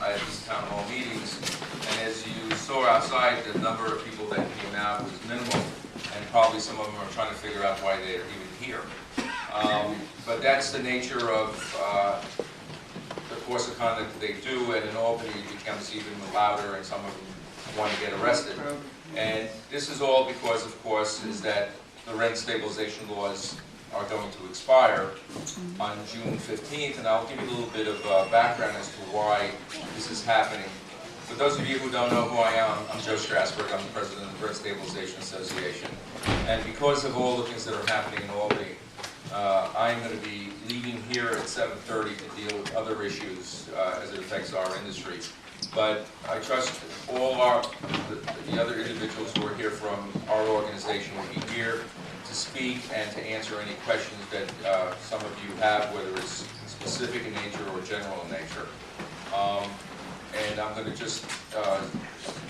at these town hall meetings, and as you saw outside, the number of people that came out was minimal, and probably some of them are trying to figure out why they're even here. But that's the nature of the course of conduct that they do, and in Albany it becomes even louder, and some of them want to get arrested. And this is all because, of course, is that the rent stabilization laws are going to expire on June 15th, and I'll give you a little bit of background as to why this is happening. For those of you who don't know who I am, I'm Joe Strasberg. I'm the president of the Rent Stabilization Association. And because of all the things that are happening in Albany, I'm going to be leaving here at 7:30 to deal with other issues as it affects our industry. But I trust all the other individuals who are here from our organization will be here to speak and to answer any questions that some of you have, whether it's specific in nature or general in nature. And I'm going to just,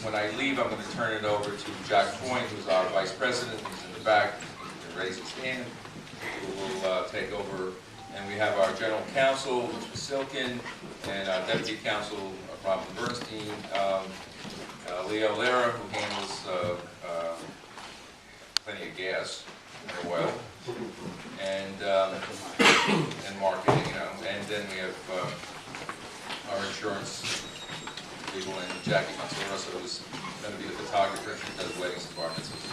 when I leave, I'm going to turn it over to Jack Foyne, who's our vice president. He's in the back. He can raise his hand. Who will take over. And we have our general counsel, Mr. Silkin, and our deputy counsel, Robin Bernstein, Leo Lara, who handles plenty of gas and oil, and marketing, and then we have our insurance people, and Jackie Mansoros, who's going to be the photographer, and she does weddings and bar mitzvahs.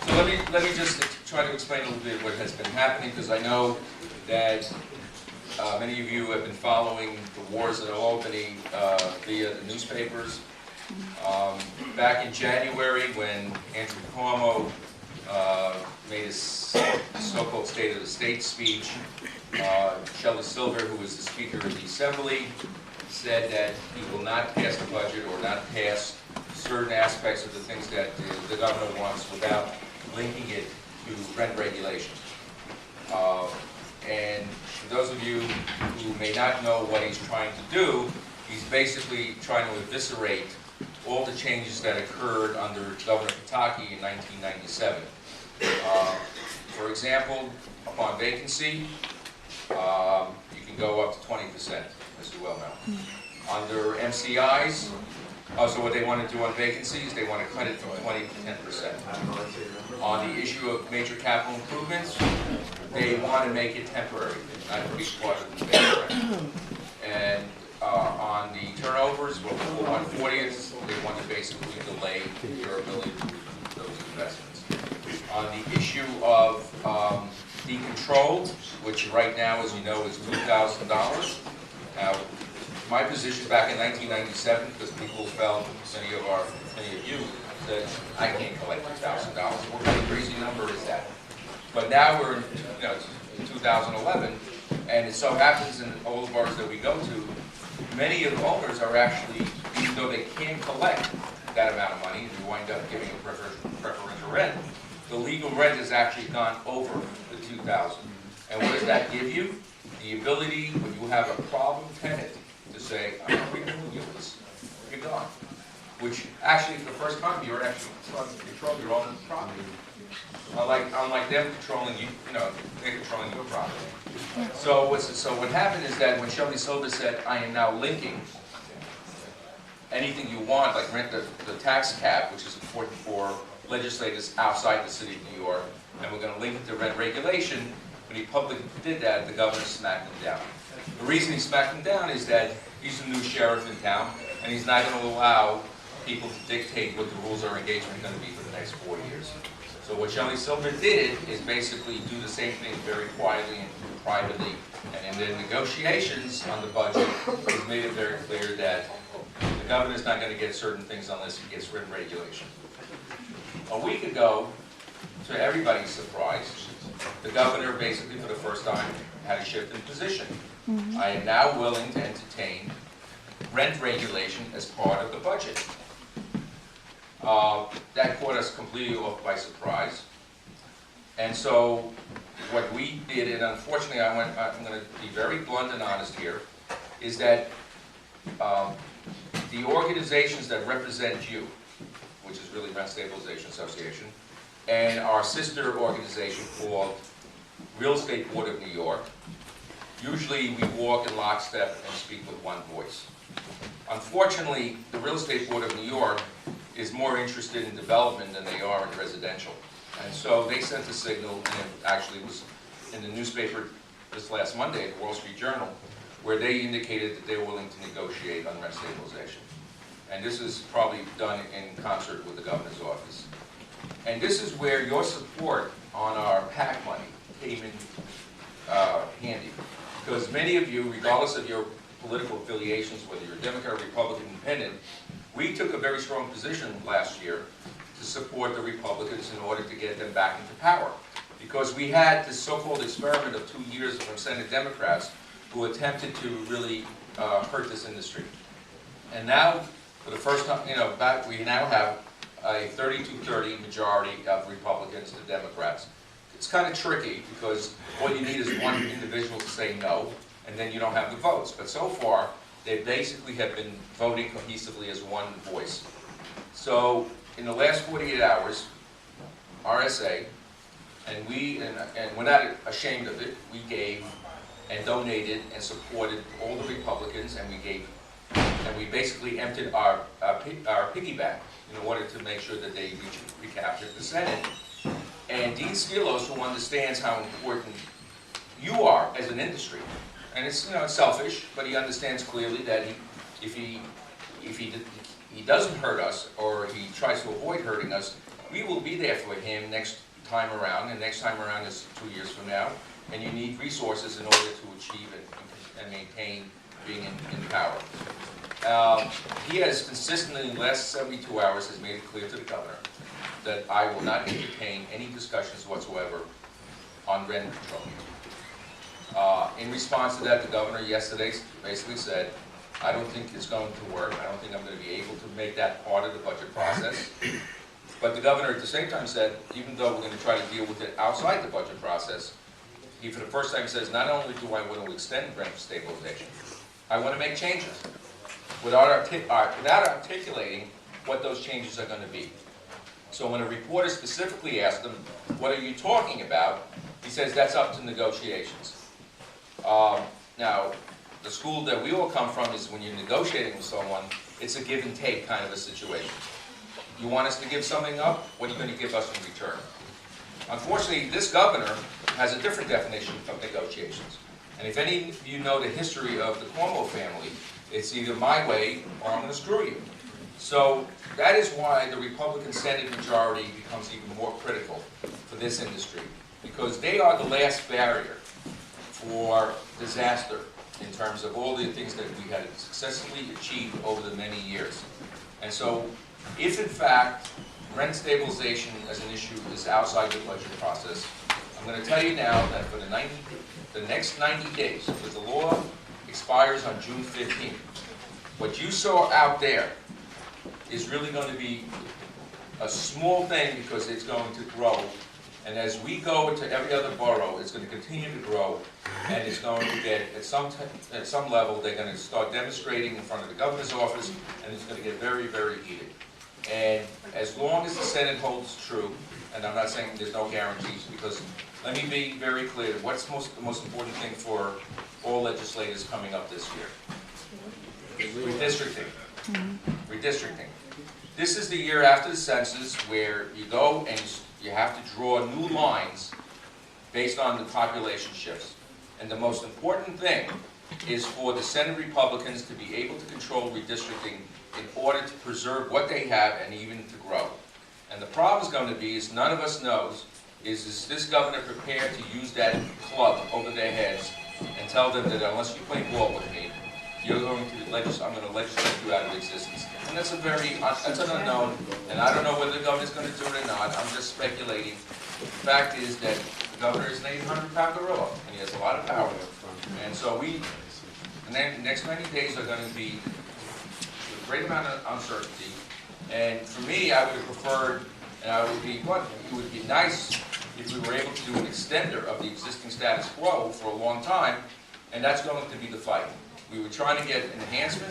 So let me just try to explain a little bit what has been happening, because I know that many of you have been following the wars in Albany via the newspapers. Back in January, when Andrew Cuomo made his so-called State of the State speech, Shelley Silver, who was the Speaker of the Assembly, said that he will not pass the budget or not pass certain aspects of the things that the governor wants without linking it to rent regulation. And for those of you who may not know what he's trying to do, he's basically trying to eviscerate all the changes that occurred under Governor Pataki in 1997. For example, upon vacancy, you can go up to 20%, as you well know. Under MCIs, so what they want to do on vacancies, they want to cut it from 20 to 10%. On the issue of major capital improvements, they want to make it temporary, not to be part of the base rent. And on the turnovers, well, for 1/40th, they want to basically delay your ability to do those investments. On the issue of decontrolled, which right now, as you know, is $2,000. Now, my position back in 1997, because people felt, many of you, that I can't collect $2,000. What kind of crazy number is that? But now we're in 2011, and it so happens in all the bars that we go to, many of the owners are actually, even though they can collect that amount of money, and you wind up giving a preferential rent, the legal rent has actually gone over the $2,000. And what does that give you? The ability, when you have a problem tenant, to say, I'm not renewing you, you're gone. Which actually, for the first time, you're actually controlling your own property. Unlike them controlling you, they're controlling your property. So what happened is that when Shelley Silver said, I am now linking anything you want, like rent the tax cap, which is important for legislators outside the city of New York, and we're going to link it to rent regulation, when he publicly did that, the governor smacked him down. The reason he smacked him down is that he's the new sheriff in town, and he's not going to allow people to dictate what the rules of engagement are going to be for the next 4 years. So what Shelley Silver did is basically do the same thing very quietly and privately. And in the negotiations on the budget, he's made it very clear that the governor's not going to get certain things unless he gets rent regulation. A week ago, to everybody's surprise, the governor basically for the first time had a shift in position. I am now willing to entertain rent regulation as part of the budget. That caught us completely off by surprise. And so what we did, and unfortunately I'm going to be very blunt and honest here, is that the organizations that represent you, which is really Rent Stabilization Association, and our sister organization called Real Estate Board of New York, Usually we walk in lockstep and speak with one voice. Unfortunately, the Real Estate Board of New York is more interested in development than they are in residential. And so they sent a signal, and it actually was in the newspaper this last Monday, the Wall Street Journal, where they indicated that they were willing to negotiate on rent stabilization. And this is probably done in concert with the governor's office. And this is where your support on our PAC money came in handy. Because many of you, regardless of your political affiliations, whether you're Democrat, Republican, Independent, we took a very strong position last year to support the Republicans in order to get them back into power. Because we had this so-called experiment of 2 years from Senate Democrats who attempted to really hurt this industry. And now, for the first time, we now have a 32-30 majority of Republicans to Democrats. It's kind of tricky because all you need is one individual to say no, and then you don't have the votes. But so far, they basically have been voting cohesively as one voice. So in the last 48 hours, RSA, and we're not ashamed of it, we gave and donated and supported all the Republicans, and we basically emptied our piggy bank in order to make sure that they recaptured the Senate. And Dean Skelos, who understands how important you are as an industry, and it's it's selfish, but he understands clearly that if he doesn't hurt us or he tries to avoid hurting us, we will be there for him next time around, and next time around is 2 years from now, and you need resources in order to achieve and maintain being in power. He has consistently, in the last 72 hours, has made it clear to the governor that I will not entertain any discussions whatsoever on rent control. In response to that, the governor yesterday basically said, I don't think it's going to work. I don't think I'm going to be able to make that part of the budget process. But the governor at the same time said, even though we're going to try to deal with it outside the budget process, he for the first time says, not only do I want to extend rent stabilization, I want to make changes without articulating what those changes are going to be. So when a reporter specifically asked him, what are you talking about? He says, that's up to negotiations. Now, the school that we all come from is when you're negotiating with someone, it's a give and take kind of a situation. You want us to give something up? What are you going to give us in return? Unfortunately, this governor has a different definition of negotiations. And if any of you know the history of the Cuomo family, it's either my way or I'm going to screw you. So that is why the Republican Senate majority becomes even more critical for this industry, because they are the last barrier for disaster in terms of all the things that we had successfully achieved over the many years. And so if in fact rent stabilization as an issue is outside the budget process, I'm going to tell you now that for the next 90 days, because the law expires on June 15th, what you saw out there is really going to be a small thing because it's going to grow. And as we go into every other borough, it's going to continue to grow, and it's going to get, at some level, they're going to start demonstrating in front of the governor's office, and it's going to get very, very heated. And as long as the Senate holds true, and I'm not saying there's no guarantees, because let me be very clear, what's the most important thing for all legislators coming up this year? Redistricting. Redistricting. This is the year after the census where you go and you have to draw new lines based on the population shifts. And the most important thing is for the Senate Republicans to be able to control redistricting in order to preserve what they have and even to grow. And the problem is going to be, is none of us knows, is this governor prepared to use that club over their heads and tell them that unless you play ball with me, I'm going to legislate you out of existence. And that's an unknown, and I don't know whether the governor's going to do it or not. I'm just speculating. The fact is that the governor is an 800-pound gorilla, and he has a lot of power. And so the next 90 days are going to be a great amount of uncertainty. And for me, I would have preferred, and it would be nice if we were able to do an extender of the existing status quo for a long time, and that's going to be the fight. We were trying to get enhancements